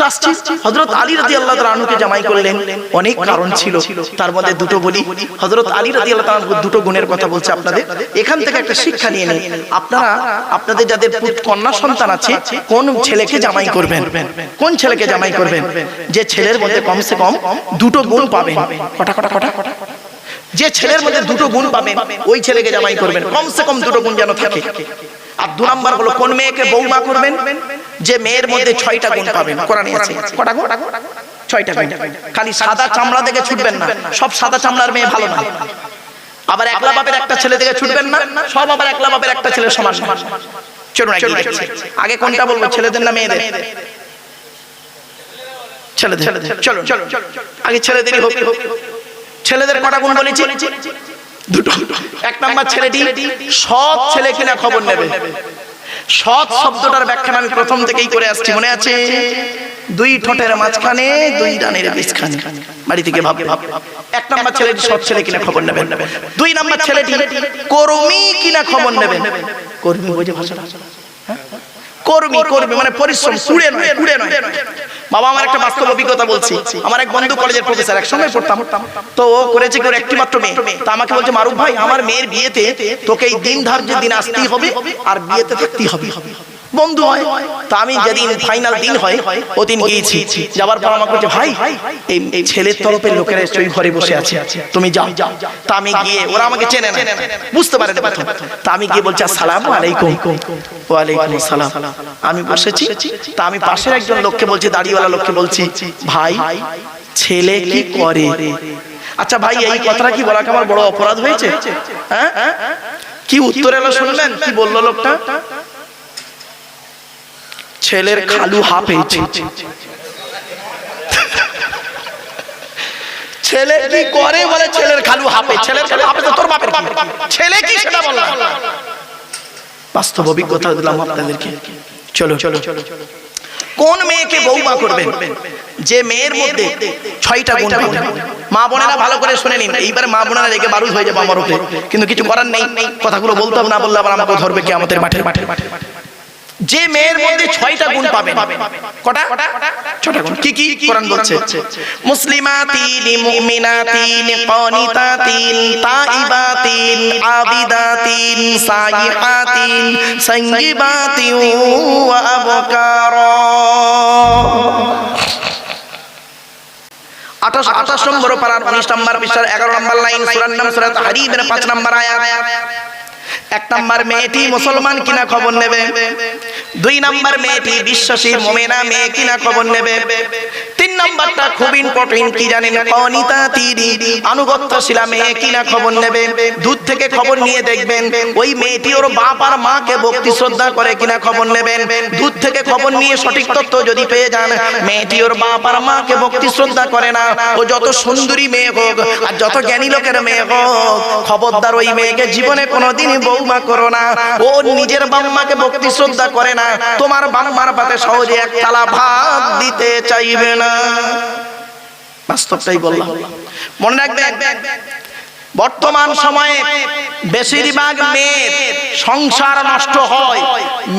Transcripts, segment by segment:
তো আসছি হযরত আলী রাদিয়াল্লাহু তাআলা আনহুকে জামাই করলেন, অনেক কারণ ছিল, তার মধ্যে দুটো বলি। হযরত আলী রাদিয়াল্লাহু তাআলা আনহু দুটো গুণের কথা বলছে আপনাদের, এখান থেকে একটা শিক্ষা নিয়ে নিন। আপনারা আপনাদের যাদের কন্যা সন্তান আছে, কোন ছেলেকে জামাই করবেন, কোন ছেলেকে জামাই করবেন, যে ছেলের মধ্যে কমসে কম দুটো গুণ পাবেন। কটা কটা কটা কটা যে ছেলের মধ্যে দুটো গুণ পাবেন ওই ছেলেকে জামাই করবেন, কমসে কম দুটো গুণ যেন থাকে। আর দু নাম্বার হলো কোন মেয়েকে বৌমা করবেন, যে মেয়ের মধ্যে 6টা গুণ পাবেন। কোরআনে আছে কটা গুণ? 6টা গুণ। খালি সাদা চামড়া দেখে ছুটবেন না, সব সাদা চামড়ার মেয়ে ভালো না। আবার একলা বাপের একটা ছেলে দেখে ছুটবেন না, সব আবার একলা বাপের একটা ছেলে সমান সমান। চলুন আগে কোনটা বলবো, ছেলেদের না মেয়েদের? ছেলেদের। চলুন আগে ছেলেদেরই হোক। ছেলেদের কটা গুণ বলেছি? দুটো। এক নাম্বার ছেলেটি সৎ ছেলে কিনা খবর নেবে। সৎ শব্দটার ব্যাখ্যা আমি প্রথম থেকেই করে আসছি, মনে আছে? দুই ঠোঁটের মাঝখানে, দুই ডানের মাঝখানে। বাড়ি থেকে ভাব। এক নাম্বার ছেলেটি সৎ ছেলে কিনা খবর নেবেন। দুই নাম্বার ছেলেটি কর্মী কিনা খবর নেবেন। কর্মী বোঝে ভাষাটা? কর্মী, কর্মী মানে পরিশ্রম, কুড়ে নয়। বাবা, আমার একটা বাস্তব অভিজ্ঞতা বলছি। আমার এক বন্ধু কলেজের প্রফেসর, একসঙ্গে পড়তাম, তো ও করেছে করে একটি মাত্র মেয়ে। তো আমাকে বলছে, মারুফ ভাই, আমার মেয়ের বিয়েতে তোকে এই দিন ধার্যের দিন আসতেই হবে আর বিয়েতে থাকতেই হবে। বন্ধু হয়, তা আমি যেদিন ফাইনাল দিন হয় ওদিন গিয়েছি। যাবার পর আমাকে বলছে, ভাই এই ছেলের তরফের লোকেরা ওই ঘরে বসে আছে, তুমি যাও। তা আমি গিয়ে, ওরা আমাকে চেনে না, বুঝতে পারে না প্রথম। তা আমি গিয়ে বলছি, আসসালামু আলাইকুম। ওয়ালাইকুম আসসালাম। আমি বসেছি, তা আমি পাশের একজন লোককে বলছি, দাড়িওয়ালা লোককে বলছি, ভাই ছেলে কি করে? আচ্ছা ভাই, এই কথাটা কি বলা আমার বড় অপরাধ হয়েছে? হ্যাঁ, কি উত্তর এলো শুনলেন? কি বললো লোকটা? ছেলের খালু হাফেজ। ছেলে কি করে বলে ছেলের খালু হাফেজ। ছেলের খালু হাফেজ তোর বাপের কি? ছেলে কি সেটা বললাম। বাস্তব অভিজ্ঞতা দিলাম আপনাদেরকে। চলো কোন মেয়েকে বৌমা করবেন, যে মেয়ের মধ্যে 6টা গুণ পাবেন। মা বোনেরা ভালো করে শুনে নিন, এইবার মা বোনেরা রেগে বারুদ হয়ে যাবে আমার উপরে, কিন্তু কিছু করার নেই। কথাগুলো বলতে হবে, না বললে আবার আমাকে ধরবে কিয়ামতের মাঠে। যে মেয়ের মধ্যে 6টা গুণ পাবেন। কটা? 6টা গুণ। কি কি কোরআন বলছে? মুসলিমাতিন, মুমিনাতিন, কানিতাতিন, তাইবাতিন, আবিদাতিন, সাইহাতিন, সাইয়িবাতিন ওয়া আবকারা। 28 নম্বর পারার 19 নম্বর পৃষ্ঠার 11 নম্বর লাইন, সূরার নাম সূরা তাহরীমের 5 নম্বর আয়াত। এক নাম্বার মেয়েটি মুসলমান কিনা খবর নেবে। দুই নাম্বার মেয়েটি বিশ্বাসী মুমিনা মেয়ে কিনা খবর নেবে। তিন নাম্বারটা খুব ইম্পর্টেন্ট, কি জানেন? কানিতাতিন, আনুগত্যশীলা মেয়ে কিনা খবর নেবে। দূর থেকে খবর নিয়ে দেখবেন ওই মেয়েটি ওর বাপ আর মাকে ভক্তি শ্রদ্ধা করে কিনা খবর নেবেন। দূর থেকে খবর নিয়ে সঠিক তথ্য যদি পেয়ে যান মেয়েটি ওর বাপ আর মাকে ভক্তি শ্রদ্ধা করে না, ও যত সুন্দরী মেয়ে হোক আর যত জ্ঞানী লোকের মেয়ে হোক, খবরদার ওই মেয়েকে জীবনে কোনোদিনই বৌমা করো না। ও নিজের বাম্মাকে ভক্তি শ্রদ্ধা করে না, তোমার বাম্মার পাতে সহজে এক থালা ভাত দিতে চাইবে না। বাস্তবটাই বললাম, মনে রাখবেন। বর্তমান সময়ে বেশিরভাগ মেয়ের সংসার নষ্ট হয়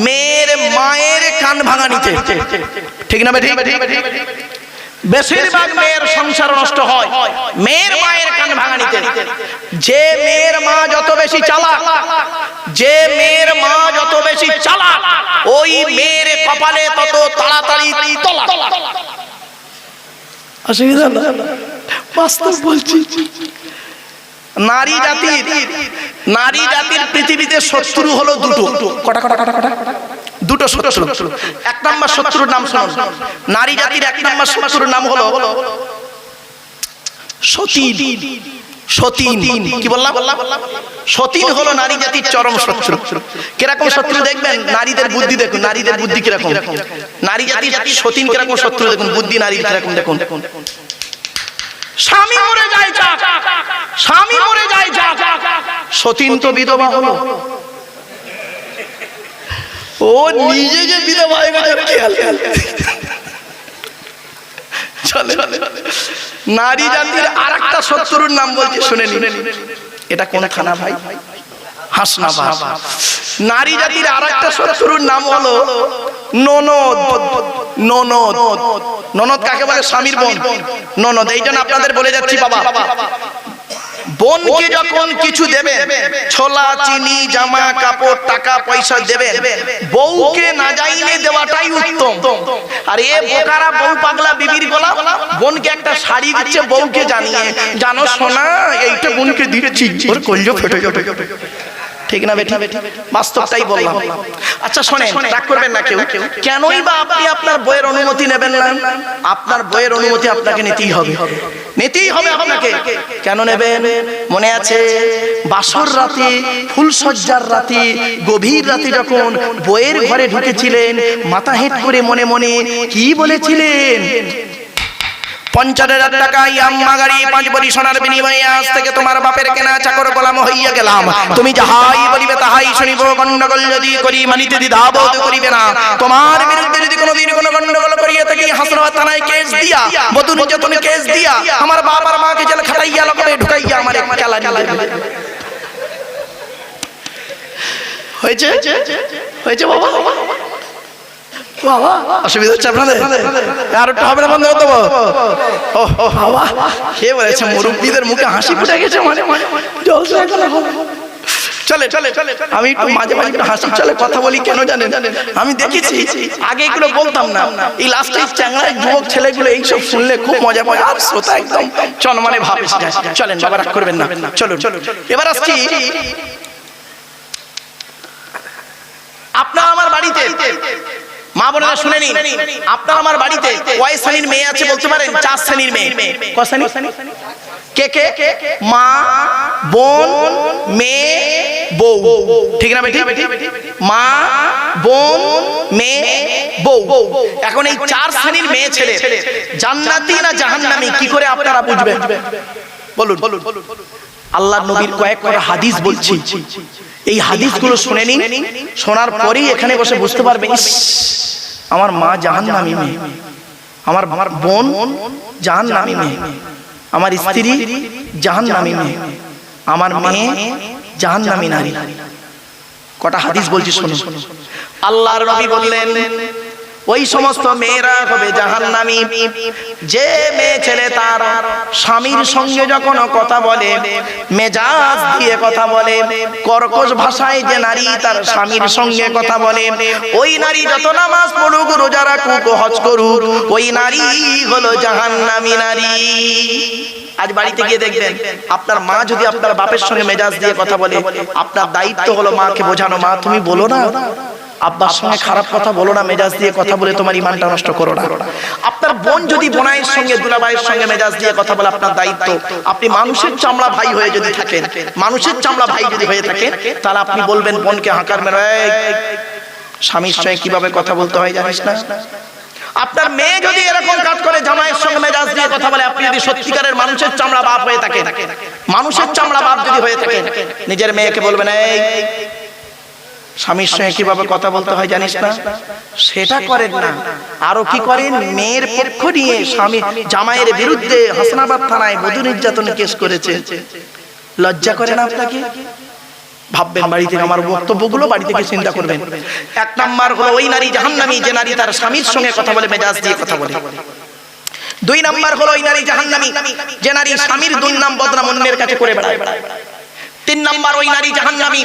মেয়ের মায়ের কান ভাঙানিতে। ঠিক না ঠিক? বেশিরভাগ মেয়ের সংসার নষ্ট হয় মেয়ের মায়ের কান ভাঙানিতে। যে মেয়ের মা যত বেশি চালাক, যে মেয়ের মা যত বেশি চালাক, ওই মেয়ের কপালে তত তাড়াতাড়ি তলা। অসুবিধা না, বাস্তব বলছি। নারী জাতির পৃথিবীতে শত্রু হলো দুটো। কটা কটা কটা কটা? দুটো শত্রু। এক নম্বর শত্রুর নাম শুনুন। নারী জাতির এক নম্বর শত্রুর নাম হলো সতীন। সতীন কি বললাম? সতীন হলো নারী জাতির চরম শত্রু। কিরকম শত্রু দেখবেন? নারীদের বুদ্ধি দেখুন, নারীদের বুদ্ধি কিরকম। নারী জাতির সতীন কিরকম শত্রু দেখুন, বুদ্ধি নারীর কিরকম দেখুন। স্বামী মরে যায় যাক, স্বামী মরে যায় যাক, সতীন তো বিধবা হলো, ও নিজে যে বিধবা হয়ে গেছে খেয়াল। নারী জাতির আরেকটা শত্রুর নাম বলছি, শুনে নিন। এটা কোন খানা ভাই? হাসনাবাদ। নারী জাতির আরেকটা শত্রুর নাম হলো ননদ। ননদ। ননদ কাকে বলে? স্বামীর বোন ননদ। এই জন্য আপনাদের বলে যাচ্ছি বাবা, বোনকে যখন কিছু দেবেন, ছোলা চিনি জামা কাপড় টাকা পয়সা দেবেন, বউকে না যাইনে দেওয়াটাই উত্তম। আর এ বোকারা বউ পাগলা বিবির গোলা, বোনকে একটা শাড়ি দিচ্ছে বউকে জানিয়ে, জানো সোনা এইটা বোনকে দিচ্ছি, ওর কলজো ফেটে যাবে। ঠিক না বেটা? বাস্তবটাই বললাম। আচ্ছা শোনেন, রাগ করবেন না কেউ। কেনই বা আপনি আপনার বইয়ের অনুমতি নেবেন না? আপনার বইয়ের অনুমতি আপনাকে নিতেই হবে, নিতেই হবে আপনাকে। কেন নেবেন? মনে আছে বাসর রাতে, ফুলসজ্জার রাতে, গভীর রাতে যখন বইয়ের ঘরে ঢুকেছিলেন, মাথা হেঁট করে মনে মনে কি বলেছিলেন? 50,000 টাকা ইয়াম্মা গাড়ি 5 ভরি সোনার বিনিময়ে আজ থেকে তোমার বাপের কেনা চাকর গোলাম হইয়া গেলাম। তুমি যাহাই বলিবে তাহাই শুনিব। গন্ডগোল যদি করি মানিতে দ্বিধাবোধ করিবে না। তোমার বিরুদ্ধে যদি কোনোদিন কোনো গন্ডগোল করিয়া থাকি, হাসনাবাদ থানায় কেস দিয়া, বধূ নির্যাতন কেস দিয়া, আমার বাপ আর মাকে জেল খাটাইয়া লকবে ঢুকাইয়া আমার খেলা দিবে। হয়েছে হয়েছে বাবা? অসুবিধা হচ্ছে আপনাদের? আর একটু হবে না? বন্ধ করে দেবো? কে বলেছে মুরব্বীদের মুখে হাসি ফুটে গেছে? চলে চলে চলে, আমি একটু মাঝে মাঝে একটু হাসি চলে কথা বলি। কেন জানেন? আমি দেখেছি আগে এগুলো বলতাম না, এই লাস্টে চ্যাংড়া যুবক ছেলেগুলো এইসব শুনলে খুব মজা পায়, আর শ্রোতা একদম চনমানে ভাব এসে যায়। চলেন বাবা, রাগ করবেন না, চলুন। এবার আসছি আপনার আমার বাড়িতে, মা বোনেরা শুনে নিন, আপনার আমার বাড়িতে কয় শ্রেণীর মেয়ে আছে বলতে পারেন? 4 শ্রেণীর মেয়ে। কয় শ্রেণী? কে কে? মা, বোন, মেয়ে, বউ। ঠিক না বেটি? মা, বোন, মেয়ে, বউ। এখন এই 4 শ্রেণীর মেয়ে ছেলে জান্নাতি না জাহান্নামী কি করে আপনারা বুঝবেন? বলুন। আল্লাহর নবীর কয়েকটা হাদিস বলছি, এই হাদিসগুলো শুনে নিন। শোনার পরেই এখানে বসে বুঝতে পারবেন, আমার মা জাহান্নামী মেয়ে, আমার বোন জাহান্নামী মেয়ে, আমার স্ত্রী জাহান্নামী মেয়ে, আমার মেয়ে জাহান্নামী নারী। কটা হাদিস বলছি শুনুন। আল্লাহর নবী বললেন, ওই সমস্ত মেয়েরা হবে জাহান্নামী যে মেয়ে ছেলে তার স্বামীর সঙ্গে যখন কথা বলে, মেজাজ দিয়ে কথা বলে, কর্কশ ভাষায় যে নারী তার স্বামীর সঙ্গে কথা বলে, ওই নারী যত নামাজ পড়ুক, রোজা রাখুক, হজ করুক, ওই নারী হলো জাহান্নামী নারী। আজ বাড়িতে গিয়ে দেখবেন, আপনার মা যদি আপনার বাপের সঙ্গে মেজাজ দিয়ে কথা বলে, আপনার দায়িত্ব হলো মাকে বোঝানো, মা তুমি বলো না, আব্বার সঙ্গে খারাপ কথা বলো না, মেজাজ দিয়ে কথা বলে তোমার ইমানটা নষ্ট করো না। আপনার বোন যদি বোনাইয়ের সঙ্গে, দুলাভাইয়ের সঙ্গে মেজাজ দিয়ে কথা বলে, আপনার দায়িত্ব, আপনি মানুষের চামড়া ভাই হয়ে যদি থাকেন, মানুষের চামড়া ভাই যদি হয়ে থাকেন, তাহলে আপনি বলবেন বোনকে হাঁকার মেরে, স্বামীর সঙ্গে কিভাবে কথা বলতে হয় জানিস না? আপনার মেয়ে যদি এরকম কাজ করে, জামাইয়ের সঙ্গে মেজাজ দিয়ে কথা বলে, আপনি যদি সত্যিকারের মানুষের চামড়া বাপ হয়ে থাকেন, মানুষের চামড়া বাপ যদি হয়ে থাকেন, নিজের মেয়েকে বলবেন, এই স্বামীর সঙ্গে কিভাবে কথা বলতে হয় জানিস না? সেটা করেন না। আরো কি করেন? মেয়ের পক্ষ নিয়ে স্বামী জামাইয়ের বিরুদ্ধে হাসনাবাদ থানায় বধূ নির্যাতন কেস করেছে। লজ্জা করে না আপনাকে? ভাববেন বাড়ি থেকে, আমার বক্তব্যগুলো বাড়ি থেকে চিন্তা করবেন। 1 নাম্বার হলো ওই নারী জাহান্নামী যে নারী তার স্বামীর সঙ্গে কথা বলে, মেজাজ দিয়ে কথা বলে। 2 নাম্বার হলো ওই নারী জাহান্নামী যে নারী স্বামীর দুর্নাম বদনাম অন্যের কাছে করে বেড়ায়। 3 নাম্বার ওই নারী জাহান্নামী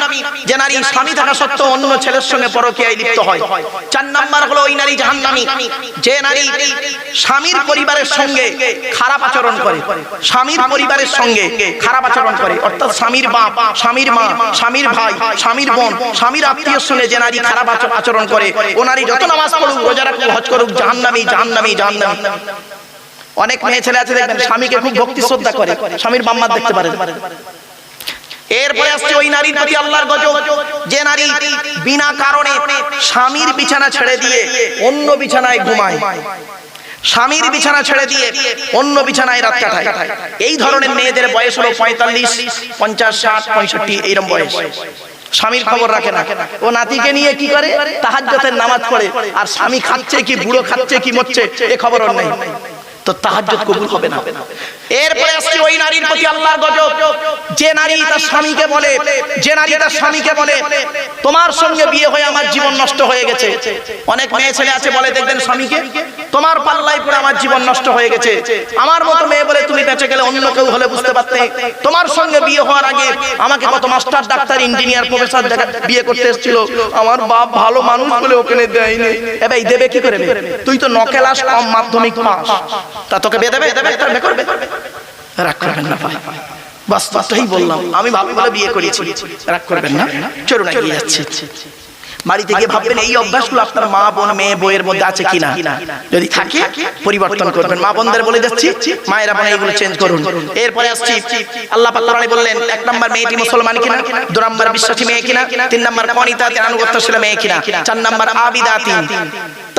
যে নারী স্বামী থাকা সত্ত্বেও অন্য ছেলের সঙ্গে পরকীয়ায় লিপ্ত হয়। 4 নাম্বার হলো ওই নারী জাহান্নামী যে নারী স্বামীর পরিবারের সঙ্গে খারাপ আচরণ করে, স্বামীর পরিবারের সঙ্গে খারাপ আচরণ করে, অর্থাৎ স্বামীর বাপ, স্বামীর মা, স্বামীর ভাই, স্বামীর বোন, স্বামীর আত্মীয়ের সঙ্গে যে নারী খারাপ আচরণ করে, ও নারী যত নামাজ পড়ুক, রোজা রাখুক, হজ করুক, জাহান্নামী জাহান্নামী জাহান্নামী। অনেক মেয়ে ছেলে আছে দেখবেন স্বামীকে খুব ভক্তি শ্রদ্ধা করে, স্বামীর বাম্মার দেখতে পারেন। এরপরে আসছে ওই নারীর প্রতি আল্লাহর গজব যে নারী বিনা কারণে স্বামীর বিছানা ছেড়ে দিয়ে অন্য বিছানায় ঘুমায়, স্বামীর বিছানা ছেড়ে দিয়ে অন্য বিছানায় রাত কাটায়। এই ধরনের মেয়েদের বয়স হলো 45, 50, 60, 65 এইরকম বয়স। স্বামীর খবর রাখে না, ও নাতিকে নিয়ে কি করে? তাহাজ্জুদের নামাজ পড়ে, আর স্বামী খাচ্ছে কি, বুড়ো খাচ্ছে কি, মরছে, এ খবর ওর নেই। তো তাহাজ্জুদ কবুল হবে না। এরপরে আসছে ওই নারীর প্রতি আল্লাহর গজব, যে নারী তার স্বামীকে বলে, যে নারী তার স্বামীকে বলে তোমার সঙ্গে বিয়ে হয়ে আমার জীবন নষ্ট হয়ে গেছে। অনেক মেয়ে ছেলে আছে বলে দেখবেন স্বামীকে, তোমার পাল্লায় পড়ে আমার জীবন নষ্ট হয়ে গেছে। আমার মতো মেয়ে বলে তুমি বেঁচে গেলে অন্য কেউ হলে বুঝতে পারতে, তোমার সঙ্গে বিয়ে হওয়ার আগে আমাকে কত মাস্টার, ডাক্তার, ইঞ্জিনিয়ার, প্রফেসর বিয়ে করতে এসেছিল, আমার বাপ ভালো মানুষ বলে ওখানে দেয়নি। এ ভাই দেবে কি করে? তুই তো 9 ক্লাস কম মাধ্যমিক পাস, তা তোকে বিয়ে দেবে? রাগ করবেন না ভাই, বাস্তবটাই বললাম, আমি ভাবি বলে বিয়ে করেছি, রাগ করবেন না। চলুন এগিয়ে যাচ্ছি। বাড়িতে গিয়ে ভাববেন এই অভ্যাসগুলো আপনার মা বোন মেয়ে বইয়ের মধ্যে আছে কিনা, যদি থাকে পরিবর্তন করবেন। মা বোনদের বলে যাচ্ছি, মায়েরা বোন এগুলো চেঞ্জ করুন। এরপরে আসছি, আল্লাহ পাক কোরআনে বললেন 1 নাম্বার মেয়েটি মুসলমান কিনা, 2 নাম্বার বিশ্বাসী মেয়ে কিনা, 3 নাম্বার কনিতাতে আনুগত্যশীল মেয়ে কিনা, 4 নাম্বার আবিদাতিন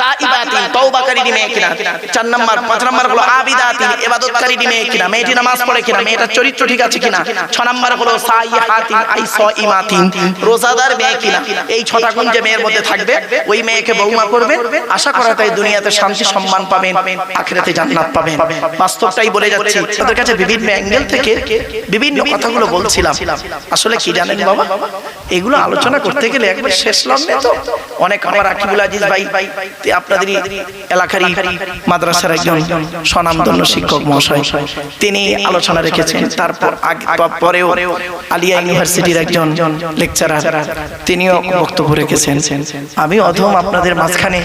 তাইবাতিন তওবাকারী মেয়ে কিনা, 4 নাম্বার 5 নাম্বার হলো আবিদাতিন ইবাদতকারী মেয়ে কিনা, মেয়েটি নামাজ পড়ে কিনা, মেয়েটার চরিত্র ঠিক আছে কিনা, 6 নাম্বার হলো সাইহাতিন আই সাইমাতিন রোজাদার মেয়ে কিনা। এই 6টা গুণ যে মেয়ের মধ্যে থাকবে ওই মেয়েকে বৌমা করবেন, আশা করা তাই দুনিয়াতে শান্তি সম্মান পাবেন, আখিরাতে জান্নাত পাবেন। বাস্তবটাই বলে যাচ্ছি, তাদের কাছে বিভিন্ন অ্যাঙ্গেল থেকে বিভিন্ন কথাগুলো বলছিলাম। আসলে কি জানেন বাবা, এগুলো আলোচনা করতে গেলে একবার শেষ লগ্নে তো অনেক, আমার আকিবুল আজিজ ভাই আপনাদের এলাকারই মাদ্রাসার একজন স্বনামধন্য শিক্ষক মহাশয়, তিনি আলোচনা রেখেছেন। তারপর পরেও আলিয়া ইউনিভার্সিটির একজন লেকচারার, তিনিও বক্তব্য রেখেছেন। আমি অধম আপনাদের মাঝখানে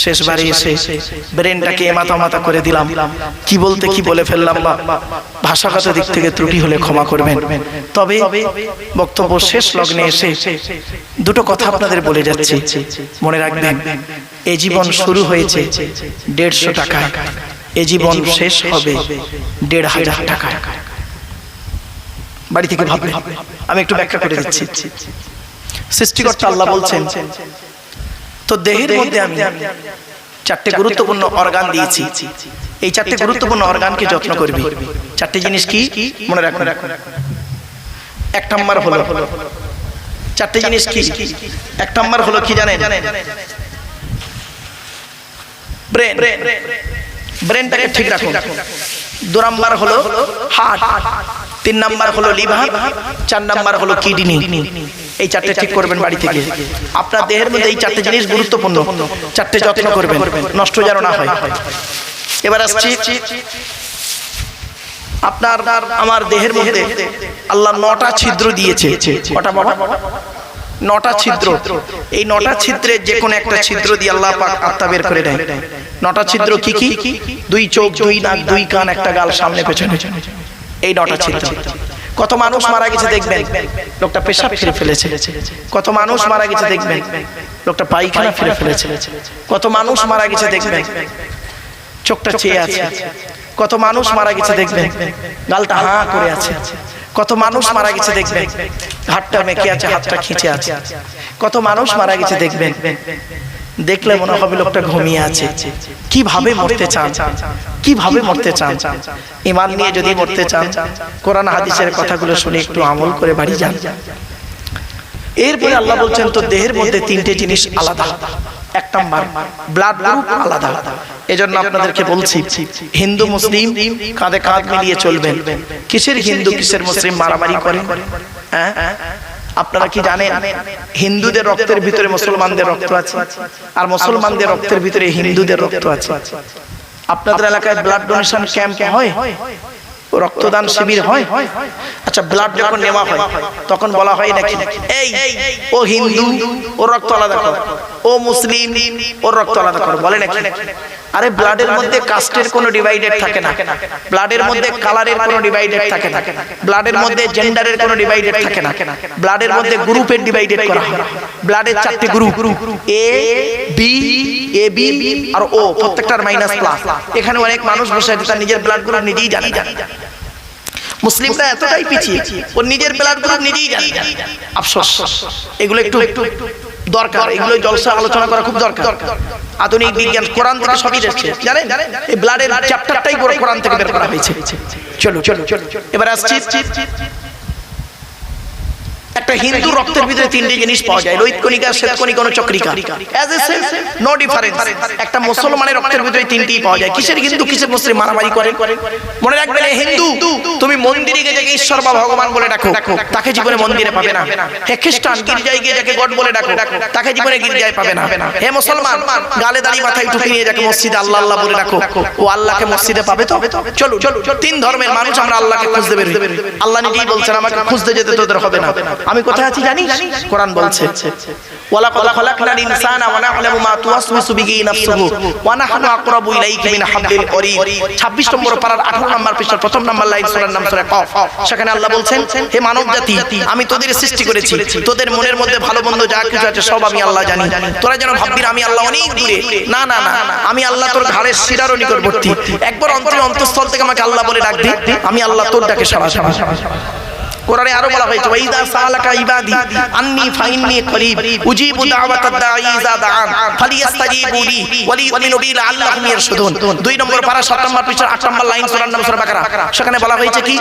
শেষবারে এসে ব্রেনটাকে মাথা করে দিলাম, কি বলতে কি বলে ফেললাম, বা ভাষাগত দিক থেকে ত্রুটি হলে ক্ষমা করবেন। তবে বক্তব্য শেষ লগ্নে এসে দুটো কথা আপনাদের বলে যাচ্ছি, মনে রাখবেন। এই জীবন শুরু হয়েছে 150 টাকায়, এই জীবন শেষ হবে 1500 টাকায়। বাড়ি থেকে ভাববেন, আমি একটু ব্যাখ্যা করে দিচ্ছি। সৃষ্টিকর্তা আল্লাহ বলছেন, তো দেহের মধ্যে আমি 4টে গুরুত্বপূর্ণ অর্গান দিয়েছি, এই 4টে গুরুত্বপূর্ণ অর্গানকে যত্ন করবি। 4টে জিনিস কি মনে রাখুন। 1 নাম্বার হলো 4টে জিনিস কি, 1 নাম্বার হলো কি জানেন, ব্রেন, ব্রেনটাকে ঠিক রাখুন। 2 নাম্বার হলো হার্ট, 3 নাম্বার হলো লিভার, 4 নাম্বার হলো কিডনি। এই 4টে ঠিক করবেন বাড়ি থেকে। আপনার দেহের মধ্যে এই 4টে জিনিস গুরুত্বপূর্ণ, 4টে যত্ন করবেন, নষ্ট যেন না হয়। এবার আসছি, আপনার আমার দেহের মধ্যে আল্লাহ 9টা ছিদ্র দিয়েছে। কটা বাবা? 9টা ছিদ্র। এই 9টা ছিদ্রের যে কোনো একটা ছিদ্র দিয়ে আল্লাহ পাক আত্মা বের করে দেয়। 9টা ছিদ্র কি কি? 2 চোখ, 2 নাক, 2 কান, 1টা গাল, সামনে পেছনে, এই 9টা ছিদ্র। কত মানুষ মারা গেছে দেখবেন, লোকটা পেশাব ফিরে ফেলেছে। কত মানুষ মারা গেছে দেখবেন, লোকটা পায়খানা ফিরে ফেলেছে। কত মানুষ মারা গেছে দেখবেন, চোখটা চেয়ে আছে। কত মানুষ মারা গেছে দেখবেন, গালটা হাঁ করে আছে। কত মানুষ মারা গেছে দেখবেন, হাতটা মেকে আছে, হাতটা খিঁচে আছে। কত মানুষ মারা গেছে দেখবেন, দেখলে মনে হবে লোকটা ঘুমিয়ে আছে। কিভাবে মরতে চান, কিভাবে মরতে চান? ঈমান নিয়ে যদি মরতে চান, কোরআন হাদিসের কথাগুলো শুনে একটু আমল করে বাড়ি যান। এরপরে আল্লাহ বলছেন, তো দেহের মধ্যে 3টে জিনিস আলাদা। 1 নাম্বার ব্লাড গ্রুপ আলাদা। এজন্য আপনাদেরকে বলছি, হিন্দু মুসলিম কাঁধে কাঁধ মিলিয়ে চলবেন। কিসের হিন্দু কিসের মুসলিম মারামারি করে? হ্যাঁ, আপনারা কি জানেন হিন্দুদের রক্তের ভিতরে মুসলমানদের রক্ত আছে, আর মুসলমানদের রক্তের ভিতরে হিন্দুদের রক্ত আছে। আপনাদের এলাকায় ব্লাড ডোনেশন ক্যাম্প হয়, রক্তদান শিবির হয়। আচ্ছা, ব্লাড যখন নেওয়া হয় তখন বলা হয় নাকি, এই ও হিন্দু ওর রক্ত আলাদা কর, ও মুসলিম ওর রক্ত আলাদা কর, বলে নাকি? আরে ব্লাডের মধ্যে কাস্টের কোনো ডিভাইডেড থাকে না, ব্লাডের মধ্যে কালারের কোনো ডিভাইডেড থাকে না, ব্লাডের মধ্যে জেন্ডারের কোনো ডিভাইডেড থাকে না, ব্লাডের মধ্যে গ্রুপের ডিভাইডেড করা হয়। ব্লাডের 4টে group, A B, A B আর ও, প্রত্যেকটার মাইনাস প্লাস। এখানে অনেক মানুষ বসে আছে তার নিজের ব্লাড গ্রুপ নিজেই জানে না। মুসলিমরা এতটাই পিছিয়ে, ওর নিজের ব্লাড গ্রুপ নিজেই জানে। আফসোস, এগুলো একটু দরকার, এগুলো জলসা আলোচনা করা খুব দরকার। আধুনিক বিজ্ঞান কোরআন থেকে সবই এসেছে, জানেন? এই ব্লাডের চ্যাপ্টারটাই কোরআন থেকে বের করা হয়েছে। চলো চলো, এবার আসছি একটা হিন্দু রক্তের ভিতরে তিনটি জিনিস পাওয়া যায়, রোহিত কণিকা, শ্বেত কণিকা, চক্রিকা, as a same, no difference. একটা মুসলমানের রক্তের ভিতরে তিনটি পাওয়া যায়। কিসের হিন্দু, কিসের মুসলিম মারামারি করে? মনে রাখবেন, হিন্দু তুমি মন্দিরে গিয়ে যাকে ঈশ্বর বা ভগবান বলে ডাকো, তাকে জীবনে মন্দিরে পাবে না। হে খ্রিস্টান, গির্জায় গিয়ে যাকে গড বলে ডাকো, তাকে জীবনে গির্জায় পাবে না। হে মুসলমান, গালে দাড়ি মাথায় টুপি নিয়ে যাকে মসজিদে আল্লাহ আল্লাহ বলে ডাকো, ও আল্লাহকে মসজিদে পাবে তো? চলো চলো, তিন ধর্মের মানুষ আমরা আল্লাহকে খুঁজতে বের হই। আল্লাহ নিজেই বলছেন, আমাকে খুঁজতে যেতে তোদের হবে না। আমি কোথায় আছি জানিস? কোরআন বলছে, ওয়ালাকাদ খালাকনাল ইনসানা ওয়া না'লামু মা তুওয়াসওয়িসু বিহি নাফসুহু ওয়া নাহনু আকরাবু ইলাইহি মিন হাবলিল ওয়ারিদ। 26 নম্বর পারার 18 নম্বর পৃষ্ঠার প্রথম নম্বর লাইন, সূরার নাম সূরা কফ। সেখানে আল্লাহ বলছেন, হে মানব জাতি, আমি তোদের সৃষ্টি করেছি, তোদের মনের মধ্যে ভালো মন্দ যা কিছু আছে সব আমি আল্লাহ জানি। তোরা যেন ভাববি আমি আল্লাহ অনেক দূরে, না না না, আমি আল্লাহ তোর ঘাড়ের শিরারও নিকটবর্তী। একবার অন্তঃস্থল থেকে আমাকে আল্লাহ বলে ডাক দে, আমি আল্লাহ তোর ডাকে সাড়া সাড়া। কোরআনে আরো বলা হয়েছে, ওয়াইদা সালাকা ইবাদি আন্নী ফাইন্নী করিব উজিবু দাওয়াতাদ দাঈ ইযা দাআন ফালিয়াস্তাজিবু লি ওয়ালিউমিনু বি লাআল্লাহুম ইয়ারশুদুন। 2 নম্বর পারা 7 নম্বর পৃষ্ঠার 8 নম্বর লাইন, সূরার নাম সূরা বাকারা। সেখানে বলা হয়েছে কি,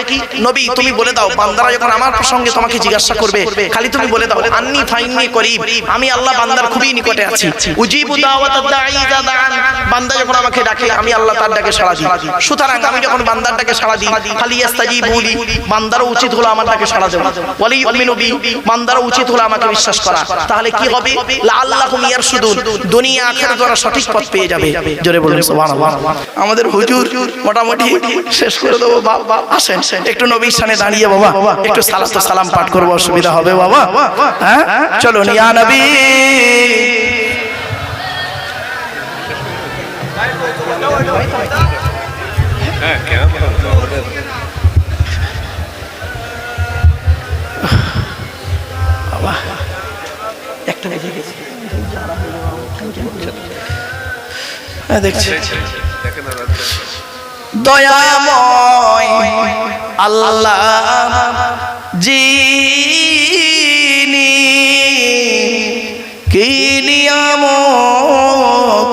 নবী তুমি বলে দাও, বান্দারা যখন আমার প্রসঙ্গে তোমাকে জিজ্ঞাসা করবে, খালি তুমি বলে দাও আন্নী ফাইন্নী করিব, আমি আল্লাহ বান্দার খুবই নিকটে আছি। উজিবু দাওয়াতাদ দাঈ ইযা দাআন, বান্দা যখন আমাকে ডাকে আমি আল্লাহ তার ডাকে সাড়া দিই। সুতরাং আমি যখন বান্দার ডাকে সাড়া দিই, ফালিয়াস্তাজিবু লি, বান্দারও উচিত হলো আমার ডাকে সাড়া দেওয়া। ওয়ালিউমিনু বি, বান্দারও উচিত হলো আমাকে বিশ্বাস করা। তাহলে কি হবে? লাআল্লাহুম ইয়ারশুদুন, দুনিয়া আখিরাত ওরা সঠিক পথ পেয়ে যাবে। জোরে বলুন সুবহানাল্লাহ। আমাদের হুজুর মোটামুটি শেষ করে দেবো। আসেন একটু নবীর সামনে দাঁড়িয়ে বাবা একটু সালাত সালাম পাঠ করবো, অসুবিধা হবে বাবা? হ্যাঁ চলুন, ইয়া নবী। একটা বেজে গেছে, দেখছি দয়াময় আল্লাহ যিনি কি নিয়ামত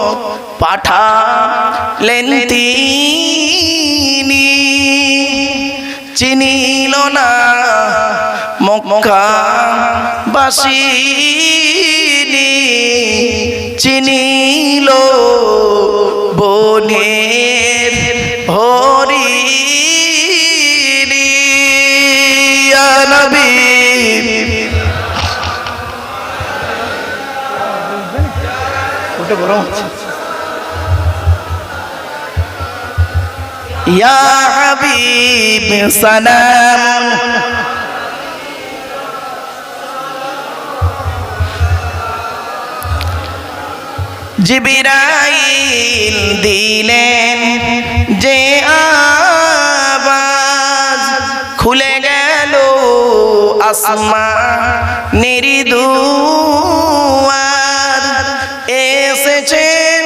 পাঠালেন তিনি, চিনিল না মক্কাবাসী, চিনিল বনের হরিণী। ইয়া নবী ওটা গরম হচ্ছে। ইয়া হাবিব সালাম, জিবরাইল দিলেন যে আওয়াজ, খুলে গেল আসমানের দুয়ার, এসেছেন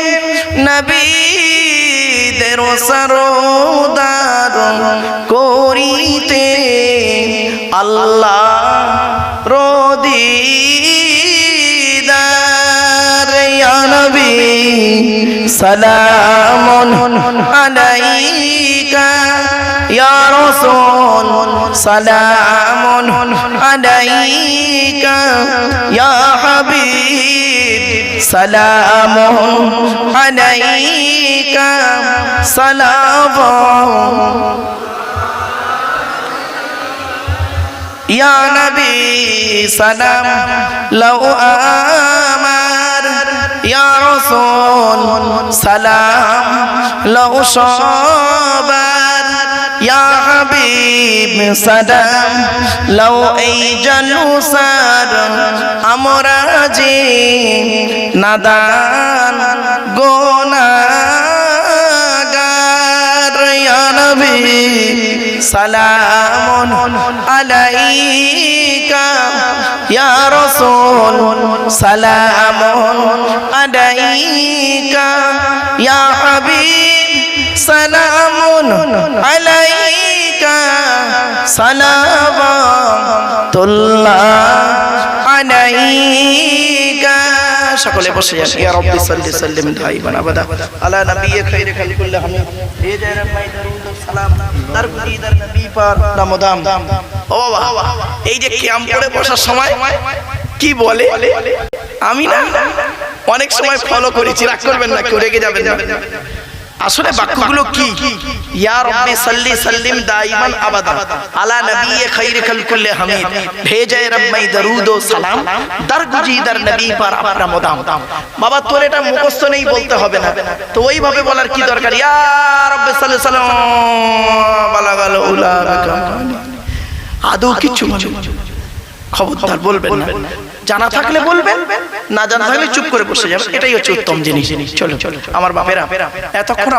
নবীদের সরদার করিতে আল্লাহ রদিদার। ইয়া নবী সালামুন আলাইকা ইয়া রাসূল, সালামুন আলাইকা ইয়া হাবিব, সালামুন আলাইকা সালাম। ইয়া নবী সালাম লাউ আমার, ইয়া রাসূল সালাম লাউ সবার, ইয়া হাবিব সালাম লাউ এই জালসার আমরা যে নাদান গুনাহগার। ইয়া নবী সালামুন আলাইকা ইয়া রাসূল, সালামুন আলাইকা ইয়া হাবিব, সালামুন আলাইকা সালাওয়াতুল্লাহ আলাইকা সকলে বসে যান ইয়া রাব্বি সাল্লি সাল্লিম দাইমান আবাদা আলা নবিয়্যি খায়রি খালকুল্লাহ হামিদ ভেজে রহমাই দরুদ সালাম দরগুদি দর নবী পাক দামদাম। ও বাবা, এই যে কিয়াম করে বসার সময় কি বলে আমি না অনেক সময় ফলো করেছি, রাগ করবেন না, কেউ রেগে যাবেন না। আসলে বাক্যগুলো কি? ইয়া রাব্বি সাল্লি সাল্লিম দাইমান আবাদা আলা নবিয়্যি খায়রি খালকুল্লাহ হামিদ ভেজে রহমাই দরুদ ও সালাম দরগুদি দর নবী পাক দামদাম। বাবা তোর এটা মুখস্থ নেই, বলতে হবে না, তো ওইভাবে বলার কি দরকার? ইয়া রাব্বি সাল্লি সাল্লাম বালাগাল উলা আদৌ কিছু খবরদার বলবেন না। জানা থাকলে বলবেন, না জানা থাকলে চুপ করে বসে যাবেন, এটাই হচ্ছে উত্তম জিনিস। চলো আমার বাপেরা, এতক্ষণ